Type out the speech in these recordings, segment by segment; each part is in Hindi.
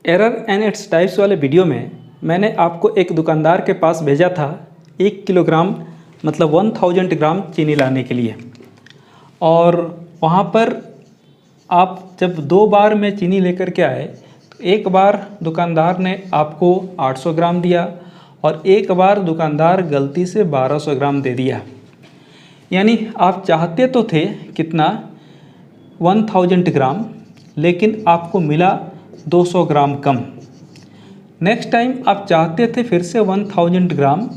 एरर एंड इट्स टाइप्स वाले वीडियो में मैंने आपको एक दुकानदार के पास भेजा था 1 किलोग्राम मतलब 1000 ग्राम चीनी लाने के लिए। और वहाँ पर आप जब 2 बार में चीनी लेकर के आए तो एक बार दुकानदार ने आपको 800 ग्राम दिया और एक बार दुकानदार गलती से 1200 ग्राम दे दिया। यानी आप चाहते तो थे कितना 1000 ग्राम, लेकिन आपको मिला 200 ग्राम कम। नेक्स्ट टाइम आप चाहते थे फिर से 1000 ग्राम,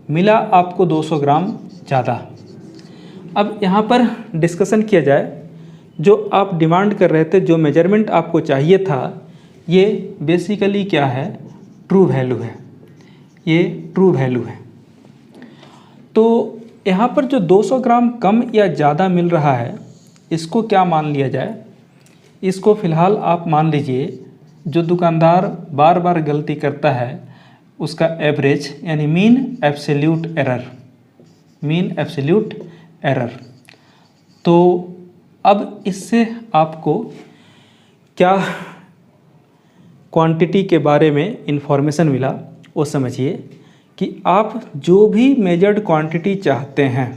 मिला आपको 200 ग्राम ज़्यादा। अब यहाँ पर डिस्कशन किया जाए, जो आप डिमांड कर रहे थे, जो मेजरमेंट आपको चाहिए था, ये बेसिकली क्या है, ट्रू वैल्यू है। ये ट्रू वैल्यू है। तो यहाँ पर जो 200 ग्राम कम या ज़्यादा मिल रहा है, इसको क्या मान लिया जाए? इसको फ़िलहाल आप मान लीजिए जो दुकानदार बार बार गलती करता है उसका एवरेज, यानी mean absolute error. Mean absolute error. तो अब इससे आपको क्या क्वांटिटी के बारे में इंफॉर्मेशन मिला वो समझिए कि आप जो भी मेजर्ड क्वांटिटी चाहते हैं,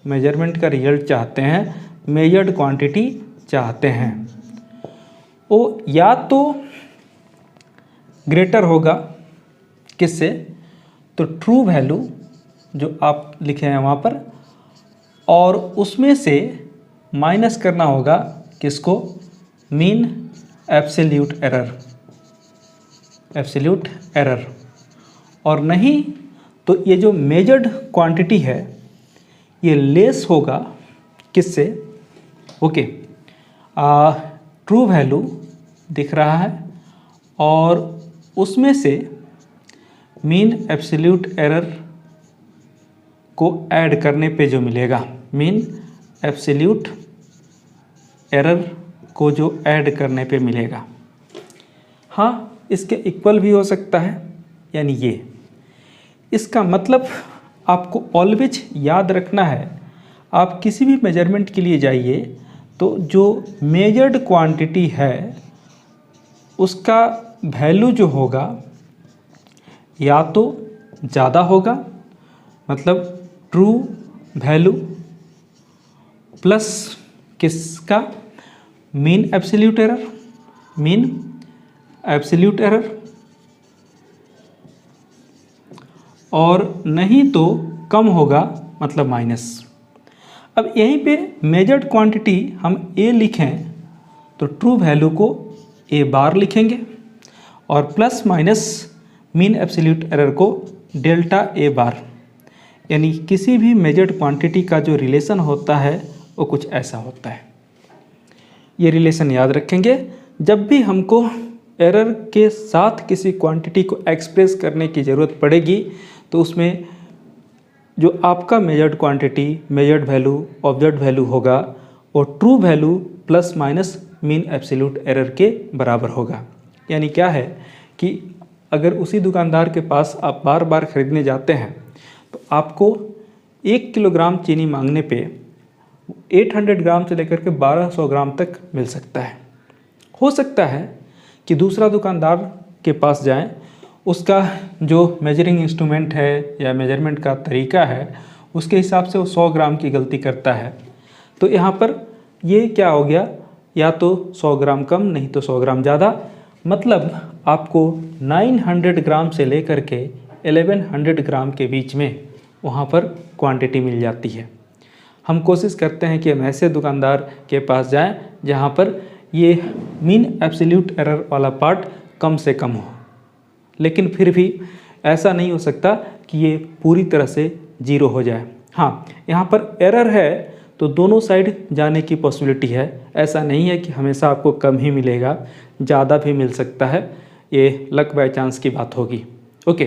मेजरमेंट का रिजल्ट चाहते हैं, मेजर्ड क्वांटिटी चाहते हैं, वो या तो ग्रेटर होगा किससे, तो ट्रू वैल्यू जो आप लिखे हैं वहाँ पर, और उसमें से माइनस करना होगा किसको, mean absolute error. Absolute error. और नहीं तो ये जो मेजर्ड क्वांटिटी है ये लेस होगा किससे, ओके, ट्रू वैल्यू दिख रहा है और उसमें से मीन एब्सोल्यूट एरर को ऐड करने पे जो मिलेगा, मीन एब्सोल्यूट एरर को जो ऐड करने पे मिलेगा। हाँ, इसके इक्वल भी हो सकता है, यानी ये। इसका मतलब आपको ऑलवेज याद रखना है, आप किसी भी मेजरमेंट के लिए जाइए तो जो मेजर्ड क्वांटिटी है उसका वैल्यू जो होगा या तो ज़्यादा होगा, मतलब ट्रू वैल्यू प्लस किसका, mean absolute error. Mean absolute error. और नहीं तो कम होगा, मतलब माइनस। अब यहीं पे मेजर्ड क्वांटिटी हम ए लिखें तो ट्रू वैल्यू को ए बार लिखेंगे और plus minus mean absolute error को डेल्टा ए बार। यानी किसी भी मेजर्ड क्वांटिटी का जो रिलेशन होता है वो कुछ ऐसा होता है। ये रिलेशन याद रखेंगे। जब भी हमको एरर के साथ किसी क्वांटिटी को एक्सप्रेस करने की ज़रूरत पड़ेगी तो उसमें जो आपका measured quantity, measured value, observed value होगा वो true value plus minus mean absolute error के बराबर होगा। यानी क्या है कि अगर उसी दुकानदार के पास आप बार बार ख़रीदने जाते हैं तो आपको 1 किलोग्राम चीनी मांगने पे 800 ग्राम से लेकर के 1200 ग्राम तक मिल सकता है। हो सकता है कि दूसरा दुकानदार के पास जाएं, उसका जो मेजरिंग इंस्ट्रूमेंट है या मेजरमेंट का तरीका है उसके हिसाब से वो 100 ग्राम की गलती करता है। तो यहाँ पर ये क्या हो गया, या तो 100 ग्राम कम, नहीं तो 100 ग्राम ज़्यादा। मतलब आपको 900 ग्राम से लेकर के 1100 ग्राम के बीच में वहाँ पर क्वांटिटी मिल जाती है। हम कोशिश करते हैं कि हम ऐसे दुकानदार के पास जाएं जहाँ पर ये मीन एब्सोल्यूट एरर वाला पार्ट कम से कम हो, लेकिन फिर भी ऐसा नहीं हो सकता कि ये पूरी तरह से जीरो हो जाए। हाँ, यहाँ पर एरर है तो दोनों साइड जाने की पॉसिबिलिटी है। ऐसा नहीं है कि हमेशा आपको कम ही मिलेगा, ज़्यादा भी मिल सकता है। ये लक बाय चांस की बात होगी। ओके,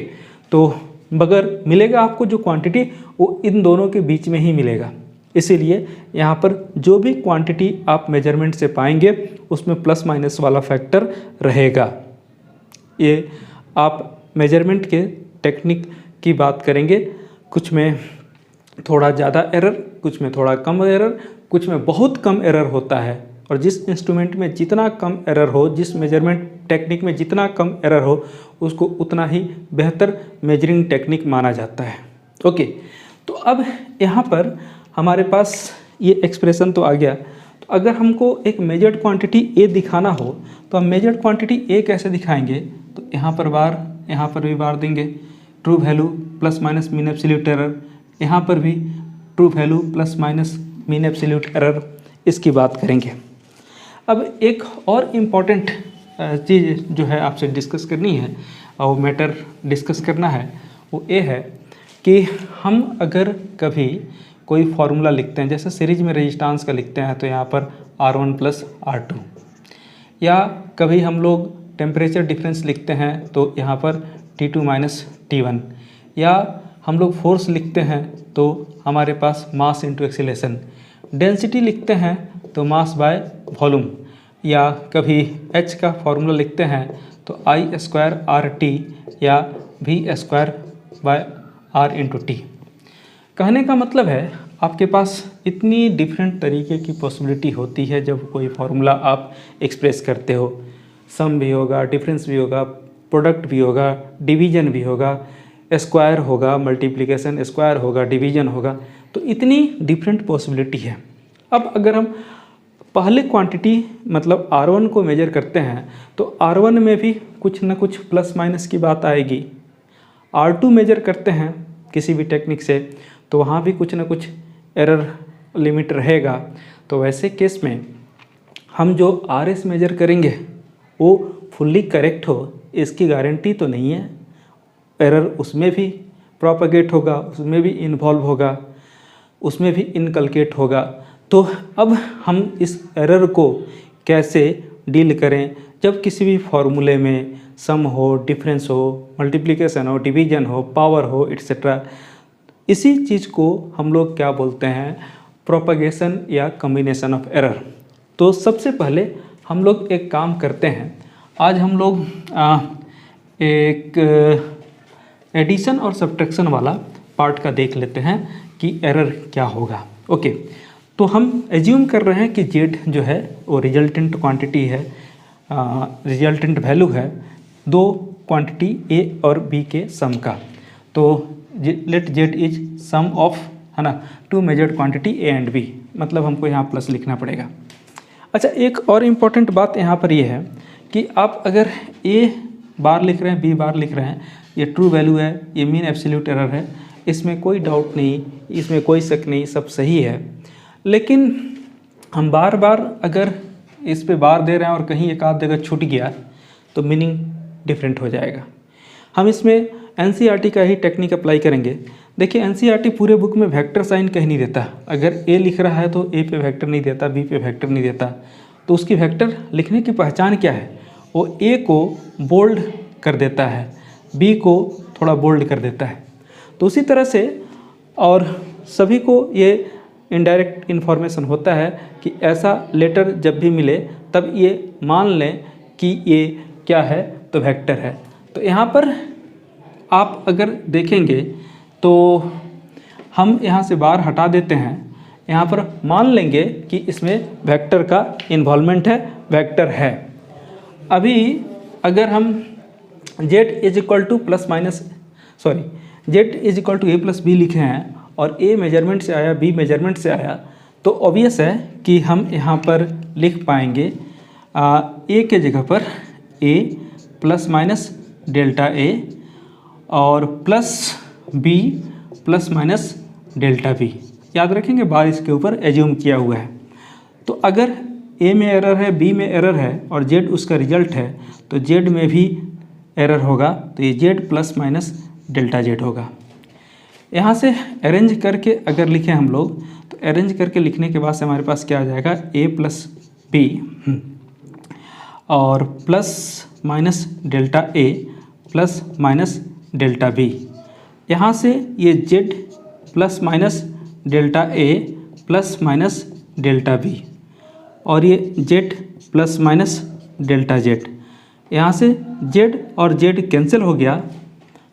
तो मगर मिलेगा आपको जो क्वांटिटी वो इन दोनों के बीच में ही मिलेगा। इसीलिए यहाँ पर जो भी क्वांटिटी आप मेजरमेंट से पाएंगे उसमें प्लस माइनस वाला फैक्टर रहेगा। ये आप मेजरमेंट के टेक्निक की बात करेंगे, कुछ में थोड़ा ज़्यादा एरर, कुछ में थोड़ा कम एरर, कुछ में बहुत कम एरर होता है, और जिस इंस्ट्रूमेंट में जितना कम एरर हो, जिस मेजरमेंट टेक्निक में जितना कम एरर हो, उसको उतना ही बेहतर मेजरिंग टेक्निक माना जाता है। ओके, तो अब यहाँ पर हमारे पास ये एक्सप्रेशन तो आ गया। तो अगर हमको एक मेजर्ड क्वांटिटी ए दिखाना हो तो हम मेजर्ड क्वांटिटी ए कैसे दिखाएंगे? तो यहाँ पर बार, यहाँ पर भी बार देंगे, true value plus minus mean absolute error, यहाँ पर भी true value plus minus mean absolute error, इसकी बात करेंगे। अब एक और इम्पॉर्टेंट चीज़ जो है आपसे डिस्कस करनी है और मैटर डिस्कस करना है, वो ये है कि हम अगर कभी कोई फार्मूला लिखते हैं, जैसे सीरीज में रेजिस्टेंस का लिखते हैं, तो यहाँ पर R1 प्लस R2, या कभी हम लोग टेम्परेचर डिफरेंस लिखते हैं तो यहाँ पर T2 माइनस T1, या हम लोग फोर्स लिखते हैं तो हमारे पास मास इंटू एक्सीलरेशन, डेंसिटी लिखते हैं तो मास बाय वॉल्यूम, या कभी H का फॉर्मूला लिखते हैं तो I स्क्वायर RT या V square by R into T. कहने का मतलब है आपके पास इतनी डिफरेंट तरीके की पॉसिबिलिटी होती है जब कोई फार्मूला आप एक्सप्रेस करते हो। सम भी होगा, डिफरेंस भी होगा, प्रोडक्ट भी होगा, डिवीजन भी होगा, स्क्वायर होगा, मल्टीप्लिकेशन स्क्वायर होगा, डिवीजन होगा, तो इतनी डिफरेंट पॉसिबिलिटी है। अब अगर हम पहले क्वांटिटी मतलब R1 को मेजर करते हैं तो R1 में भी कुछ ना कुछ प्लस माइनस की बात आएगी। R2 मेजर करते हैं किसी भी टेक्निक से तो वहाँ भी कुछ ना कुछ एरर लिमिट रहेगा। तो वैसे केस में हम जो RS मेजर करेंगे वो फुल्ली करेक्ट हो, इसकी गारंटी तो नहीं है। एरर उसमें भी प्रोपगेट होगा, उसमें भी इन्वॉल्व होगा, उसमें भी इनकलकेट होगा। तो अब हम इस एरर को कैसे डील करें जब किसी भी फॉर्मूले में सम हो, डिफरेंस हो, मल्टीप्लिकेशन हो, डिवीजन हो, पावर हो, एट्सेट्रा। इसी चीज़ को हम लोग क्या बोलते हैं? प्रोपगेशन या कम्बिनेशन ऑफ एरर। तो सबसे पहले हम लोग एक काम करते हैं, आज हम लोग एक एडिशन और सब्ट्रैक्शन वाला पार्ट का देख लेते हैं कि एरर क्या होगा। ओके, तो हम एज्यूम कर रहे हैं कि जेड जो है वो रिजल्टेंट क्वांटिटी है, रिजल्टेंट वैल्यू है दो क्वांटिटी ए और बी के सम का। तो let z is sum of, है ना, two measured quantity A and B, मतलब हमको यहाँ प्लस लिखना पड़ेगा। अच्छा, एक और इम्पॉर्टेंट बात यहाँ पर ये है कि आप अगर ए बार लिख रहे हैं, बी बार लिख रहे हैं, ये ट्रू वैल्यू है, ये मीन एब्सोल्यूट एरर है, इसमें कोई डाउट नहीं, इसमें कोई शक नहीं, सब सही है। लेकिन हम बार बार अगर इस पे बार दे रहे हैं और कहीं एक आध जगह छूट गया तो मीनिंग डिफरेंट हो जाएगा। हम इसमें एनसीईआरटी का ही टेक्निक अप्लाई करेंगे। देखिए, एनसीईआरटी पूरे बुक में वेक्टर साइन कहीं नहीं देता। अगर ए लिख रहा है तो ए पे वेक्टर नहीं देता, बी पे वेक्टर नहीं देता। तो उसकी वेक्टर लिखने की पहचान क्या है? वो ए को बोल्ड कर देता है, बी को थोड़ा बोल्ड कर देता है। तो उसी तरह से और सभी को ये इनडायरेक्ट इन्फॉर्मेशन होता है कि ऐसा लेटर जब भी मिले तब ये मान लें कि ये क्या है, तो वेक्टर है। तो यहाँ पर आप अगर देखेंगे तो हम यहाँ से बार हटा देते हैं, यहाँ पर मान लेंगे कि इसमें वेक्टर का इन्वॉल्वमेंट है, वेक्टर है। अभी अगर हम z is equal to plus minus z is equal to A plus B लिखे हैं और a मेजरमेंट से आया, b मेजरमेंट से आया, तो ऑब्वियस है कि हम यहाँ पर लिख पाएंगे a के जगह पर a plus minus delta a और plus b plus minus delta b। याद रखेंगे, बार इसके ऊपर एज्यूम किया हुआ है। तो अगर a में एरर है, b में एरर है और z उसका रिजल्ट है, तो z में भी एरर होगा, तो ये z plus minus delta z होगा। यहाँ से अरेंज करके अगर लिखें हम लोग, तो अरेंज करके लिखने के बाद से हमारे पास क्या आ जाएगा? a प्लस बी और plus minus delta a plus minus delta b। यहाँ से ये z plus minus delta a plus minus delta b और ये z plus minus delta z। यहाँ से z और z कैंसिल हो गया,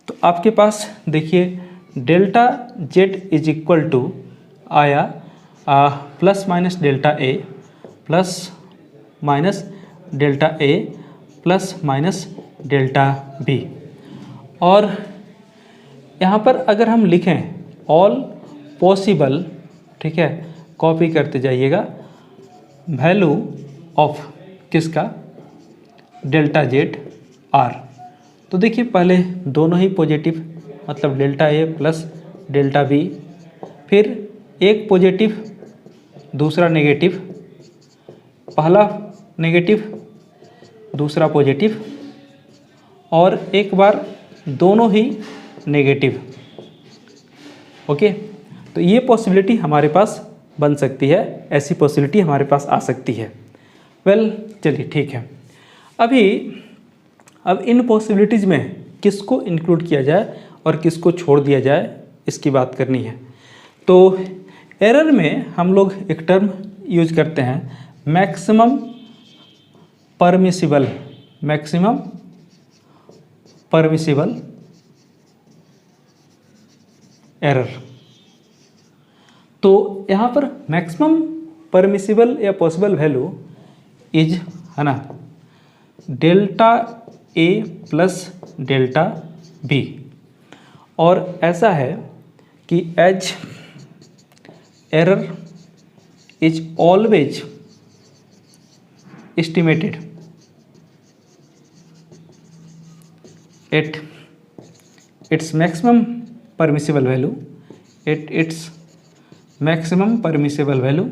तो आपके पास देखिए delta z is equal to आया plus minus delta a plus minus delta A plus minus delta B. और यहाँ पर अगर हम लिखें ऑल पॉसिबल, ठीक है, कॉपी करते जाइएगा, वैल्यू ऑफ किसका, डेल्टा जेड आर। तो देखिए पहले दोनों ही पॉजिटिव, मतलब delta A plus delta B, फिर एक पॉजिटिव दूसरा नेगेटिव, पहला नेगेटिव दूसरा पॉजिटिव, और एक बार दोनों ही नेगेटिव। ओके, तो ये पॉसिबिलिटी हमारे पास बन सकती है, ऐसी पॉसिबिलिटी हमारे पास आ सकती है। चलिए ठीक है। अब इन पॉसिबिलिटीज़ में किसको इंक्लूड किया जाए और किसको छोड़ दिया जाए, इसकी बात करनी है। तो एरर में हम लोग एक टर्म यूज करते हैं, मैक्सिमम परमिसिबल एरर। तो यहाँ पर मैक्सिमम परमिसिबल या पॉसिबल वैल्यू इज, है ना, delta A plus delta B. और ऐसा है कि as error is always estimated at its maximum permissible value, at its maximum permissible value.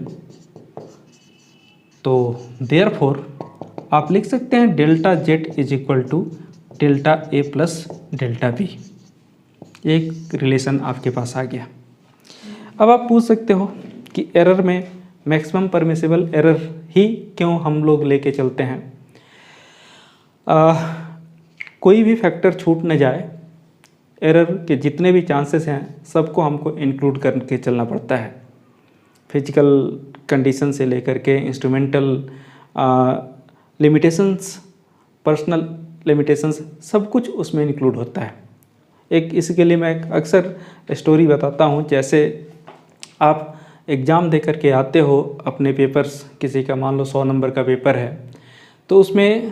तो देयरफॉर आप लिख सकते हैं delta z is equal to delta A plus delta B. एक रिलेशन आपके पास आ गया। अब आप पूछ सकते हो कि एरर में मैक्सिमम परमिसिबल एरर ही क्यों हम लोग लेके चलते हैं। कोई भी फैक्टर छूट न जाए, एरर के जितने भी चांसेस हैं सबको हमको इंक्लूड करके चलना पड़ता है। फिजिकल कंडीशन से लेकर के इंस्ट्रूमेंटल लिमिटेशंस, पर्सनल लिमिटेशंस, सब कुछ उसमें इंक्लूड होता है। एक इसके लिए मैं अक्सर स्टोरी बताता हूँ। जैसे आप एग्ज़ाम दे करके आते हो अपने पेपर्स, किसी का मान लो 100 नंबर का पेपर है, तो उसमें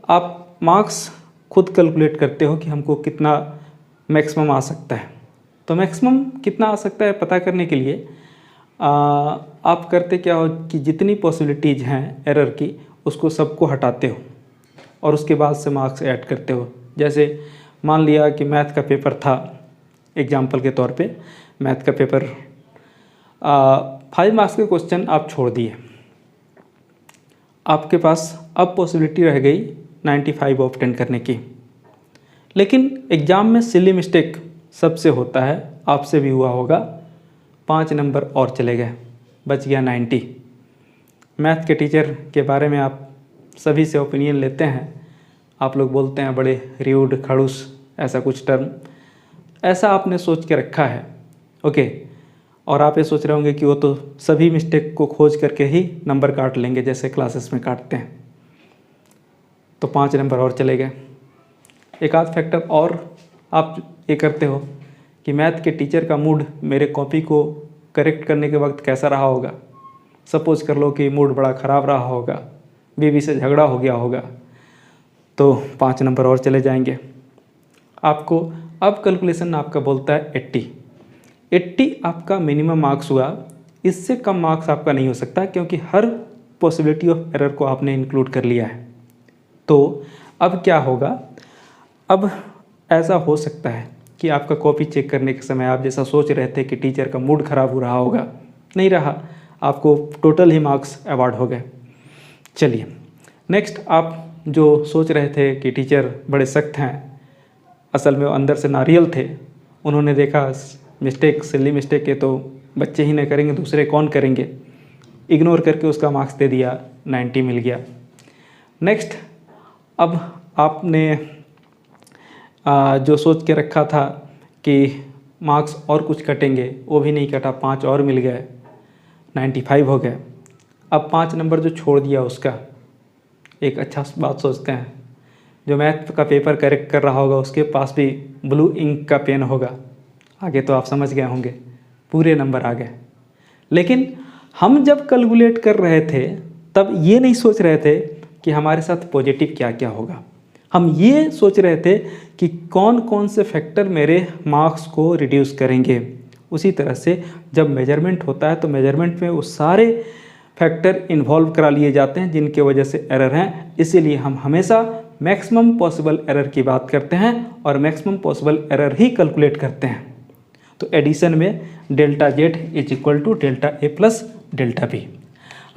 आप मार्क्स खुद कैलकुलेट करते हो कि हमको कितना मैक्सिमम आ सकता है। तो मैक्सिमम कितना आ सकता है पता करने के लिए आप करते क्या हो कि जितनी पॉसिबिलिटीज़ हैं एरर की, उसको सबको हटाते हो और उसके बाद से मार्क्स ऐड करते हो। जैसे मान लिया कि मैथ का पेपर था, एग्जाम्पल के तौर पे मैथ का पेपर 5 मार्क्स के क्वेश्चन आप छोड़ दिए, आपके पास अब पॉसिबिलिटी रह गई 95 ऑफ 10 करने की। लेकिन एग्ज़ाम में सिली मिस्टेक सबसे होता है, आपसे भी हुआ होगा, 5 नंबर और चले गए, बच गया 90। मैथ के टीचर के बारे में आप सभी से ओपिनियन लेते हैं, आप लोग बोलते हैं बड़े र्यूड, खड़ूस, ऐसा कुछ टर्म, ऐसा आपने सोच के रखा है। ओके, और आप ये सोच रहे होंगे कि वो तो सभी मिस्टेक को खोज करके ही नंबर काट लेंगे जैसे क्लासेस में काटते हैं। तो 5 नंबर और चले गए। एक आध फैक्टर और आप ये करते हो कि मैथ के टीचर का मूड मेरे कॉपी को करेक्ट करने के वक्त कैसा रहा होगा। सपोज कर लो कि मूड बड़ा ख़राब रहा होगा, बीवी से झगड़ा हो गया होगा, तो 5 नंबर और चले जाएंगे। आपको अब कैलकुलेशन आपका बोलता है 80 आपका मिनिमम मार्क्स हुआ, इससे कम मार्क्स आपका नहीं हो सकता, क्योंकि हर पॉसिबिलिटी ऑफ एरर को आपने इंक्लूड कर लिया है। तो अब क्या होगा, अब ऐसा हो सकता है कि आपका कॉपी चेक करने के समय आप जैसा सोच रहे थे कि टीचर का मूड ख़राब हो रहा होगा, नहीं रहा, आपको टोटल ही मार्क्स अवार्ड हो गए। चलिए नेक्स्ट, आप जो सोच रहे थे कि टीचर बड़े सख्त हैं, असल में वो अंदर से नारियल थे, उन्होंने देखा मिस्टेक, सिली मिस्टेक है तो बच्चे ही नहीं करेंगे, दूसरे कौन करेंगे, इग्नोर करके उसका मार्क्स दे दिया, 90 मिल गया। नेक्स्ट, अब आपने जो सोच के रखा था कि मार्क्स और कुछ कटेंगे, वो भी नहीं कटा, 5 और मिल गए, 95 हो गए। अब 5 नंबर जो छोड़ दिया उसका एक अच्छा बात सोचते हैं, जो मैथ का पेपर करेक्ट कर रहा होगा उसके पास भी ब्लू इंक का पेन होगा, आगे तो आप समझ गए होंगे, पूरे नंबर आ गए। लेकिन हम जब कैलकुलेट कर रहे थे तब ये नहीं सोच रहे थे कि हमारे साथ पॉजिटिव क्या क्या होगा, हम ये सोच रहे थे कि कौन कौन से फैक्टर मेरे मार्क्स को रिड्यूस करेंगे। उसी तरह से जब मेजरमेंट होता है तो मेजरमेंट में वो सारे फैक्टर इन्वॉल्व करा लिए जाते हैं जिनके वजह से एरर हैं। इसीलिए हम हमेशा मैक्सिमम पॉसिबल एरर की बात करते हैं और मैक्सिमम पॉसिबल एरर ही कैलकुलेट करते हैं। तो एडिशन में delta z is equal to delta A plus delta B.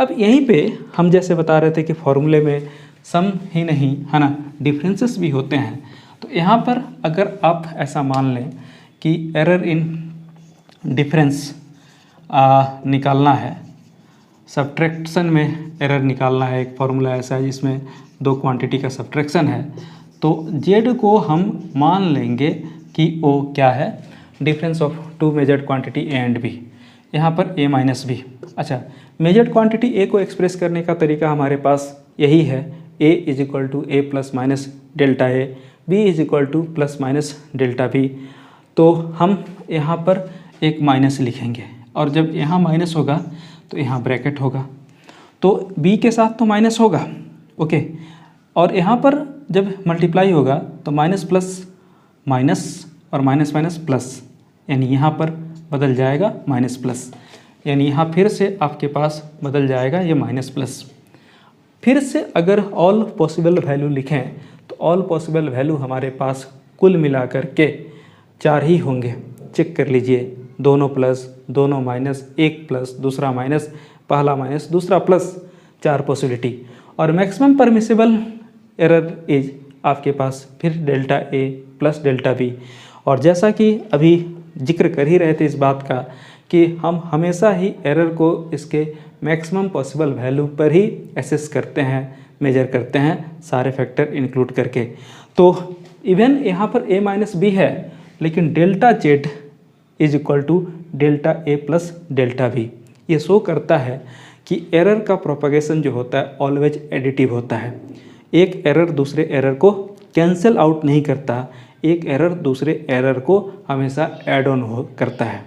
अब यहीं पे हम जैसे बता रहे थे कि फॉर्मूले में सम ही नहीं है ना, डिफरेंसेस भी होते हैं। तो यहाँ पर अगर आप ऐसा मान लें कि एरर इन डिफरेंस निकालना है, सब्ट्रैक्शन में एरर निकालना है, एक फार्मूला ऐसा है जिसमें दो क्वांटिटी का सब्ट्रैक्शन है, तो जेड को हम मान लेंगे कि वो क्या है, difference of two measured quantity A and B, यहाँ पर ए माइनस बी। अच्छा, मेजर्ड क्वांटिटी ए को एक्सप्रेस करने का तरीका हमारे पास यही है, A is equal to A plus minus delta A, B is equal to plus minus delta B. तो हम यहाँ पर एक माइनस लिखेंगे और जब यहाँ माइनस होगा तो यहाँ ब्रैकेट होगा, तो b के साथ तो माइनस होगा, ओके। और यहाँ पर जब मल्टीप्लाई होगा तो माइनस प्लस माइनस और माइनस माइनस प्लस, यानी यहाँ पर बदल जाएगा माइनस प्लस, यानी यहाँ फिर से आपके पास बदल जाएगा ये माइनस प्लस। फिर से अगर ऑल पॉसिबल वैल्यू लिखें तो ऑल पॉसिबल वैल्यू हमारे पास कुल मिला कर के 4 ही होंगे। चेक कर लीजिए, दोनों प्लस, दोनों माइनस, एक प्लस दूसरा माइनस, पहला माइनस दूसरा प्लस, 4 पॉसिबिलिटी। और मैक्सिमम परमिसिबल एरर इज आपके पास फिर delta A plus delta B. और जैसा कि अभी जिक्र कर ही रहे थे इस बात का कि हम हमेशा ही एरर को इसके मैक्सिमम पॉसिबल वैल्यू पर ही एसेस करते हैं, मेजर करते हैं, सारे फैक्टर इंक्लूड करके। तो इवन यहाँ पर ए माइनस बी है, लेकिन delta z is equal to delta A plus delta B. ये शो करता है कि एरर का प्रोपगेशन जो होता है ऑलवेज एडिटिव होता है। एक एरर दूसरे एरर को कैंसिल आउट नहीं करता, एक एरर दूसरे एरर को हमेशा ऐड ऑन करता है।